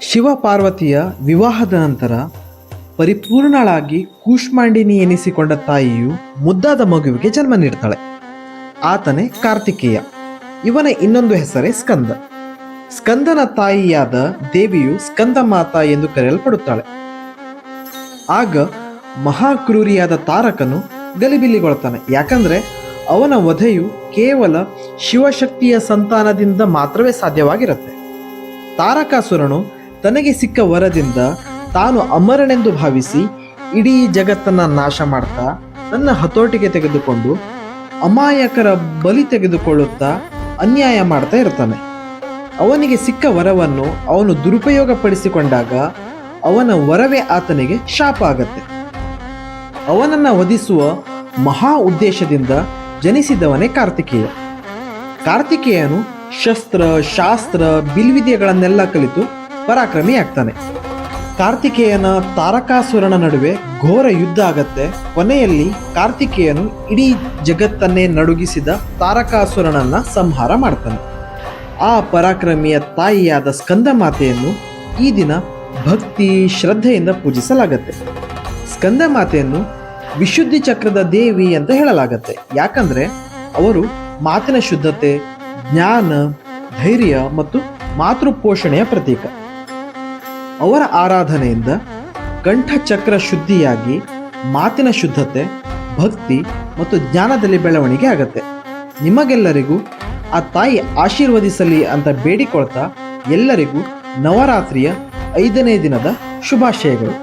ಶಿವ ಪಾರ್ವತಿಯ ವಿವಾಹದ ನಂತರ ಪರಿಪೂರ್ಣಳಾಗಿ ಕೂಷ್ಮಾಂಡಿನಿ ಎನಿಸಿಕೊಂಡ ತಾಯಿಯು ಮುದ್ದಾದ ಮಗುವಿಗೆ ಜನ್ಮ ನೀಡ್ತಾಳೆ. ಆತನೇ ಕಾರ್ತಿಕೇಯ. ಇವನ ಇನ್ನೊಂದು ಹೆಸರೇ ಸ್ಕಂದ. ಸ್ಕಂದನ ತಾಯಿಯಾದ ದೇವಿಯು ಸ್ಕಂದ ಮಾತಾ ಎಂದು ಕರೆಯಲ್ಪಡುತ್ತಾಳೆ. ಆಗ ಮಹಾಕ್ರೂರಿಯಾದ ತಾರಕನು ಗಲಿಬಿಲಿಗೊಳ್ತಾನೆ. ಯಾಕಂದ್ರೆ ಅವನ ವಧೆಯು ಕೇವಲ ಶಿವಶಕ್ತಿಯ ಸಂತಾನದಿಂದ ಮಾತ್ರವೇ ಸಾಧ್ಯವಾಗಿರುತ್ತೆ. ತಾರಕಾಸುರನು ತನಗೆ ಸಿಕ್ಕ ವರದಿಂದ ತಾನು ಅಮರನೆಂದು ಭಾವಿಸಿ ಇಡೀ ಜಗತ್ತನ್ನ ನಾಶ ಮಾಡ್ತಾ ತನ್ನ ಹತೋಟಿಗೆ ತೆಗೆದುಕೊಂಡು ಅಮಾಯಕರ ಬಲಿ ತೆಗೆದುಕೊಳ್ಳುತ್ತಾ ಅನ್ಯಾಯ ಮಾಡ್ತಾ ಇರ್ತಾನೆ. ಅವನಿಗೆ ಸಿಕ್ಕ ವರವನ್ನು ಅವನು ದುರುಪಯೋಗ ಪಡಿಸಿಕೊಂಡಾಗ ಅವನ ವರವೇ ಆತನಿಗೆ ಶಾಪ ಆಗತ್ತೆ. ಅವನನ್ನ ವಧಿಸುವ ಮಹಾ ಉದ್ದೇಶದಿಂದ ಜನಿಸಿದವನೇ ಕಾರ್ತಿಕೇಯ. ಕಾರ್ತಿಕೇಯನು ಶಸ್ತ್ರ ಶಾಸ್ತ್ರ ಬಿಲ್ವಿದ್ಯೆಗಳನ್ನೆಲ್ಲ ಕಲಿತು ಪರಾಕ್ರಮಿಯಾಗ್ತಾನೆ. ಕಾರ್ತಿಕೇಯನ ತಾರಕಾಸುರನ ನಡುವೆ ಘೋರ ಯುದ್ಧ ಆಗತ್ತೆ. ಕೊನೆಯಲ್ಲಿ ಕಾರ್ತಿಕೇಯನು ಇಡೀ ಜಗತ್ತನ್ನೇ ನಡುಗಿಸಿದ ತಾರಕಾಸುರನನ್ನ ಸಂಹಾರ ಮಾಡ್ತಾನೆ. ಆ ಪರಾಕ್ರಮಿಯ ತಾಯಿಯಾದ ಸ್ಕಂದ ಮಾತೆಯನ್ನು ಈ ದಿನ ಭಕ್ತಿ ಶ್ರದ್ಧೆಯಿಂದ ಪೂಜಿಸಲಾಗತ್ತೆ. ಸ್ಕಂದ ಮಾತೆಯನ್ನು ವಿಶುದ್ಧಿ ಚಕ್ರದ ದೇವಿ ಅಂತ ಹೇಳಲಾಗತ್ತೆ. ಯಾಕಂದ್ರೆ ಅವರು ಮಾತಿನ ಶುದ್ಧತೆ, ಜ್ಞಾನ, ಧೈರ್ಯ ಮತ್ತು ಮಾತೃಪೋಷಣೆಯ ಪ್ರತೀಕ. ಅವರ ಆರಾಧನೆಯಿಂದ ಕಂಠಚಕ್ರ ಶುದ್ಧಿಯಾಗಿ ಮಾತಿನ ಶುದ್ಧತೆ, ಭಕ್ತಿ ಮತ್ತು ಜ್ಞಾನದಲ್ಲಿ ಬೆಳವಣಿಗೆ ಆಗತ್ತೆ. ನಿಮಗೆಲ್ಲರಿಗೂ ಆ ತಾಯಿ ಆಶೀರ್ವದಿಸಲಿ ಅಂತ ಬೇಡಿಕೊಳ್ತಾ ಎಲ್ಲರಿಗೂ ನವರಾತ್ರಿಯ 5ನೇ ದಿನದ ಶುಭಾಶಯಗಳು.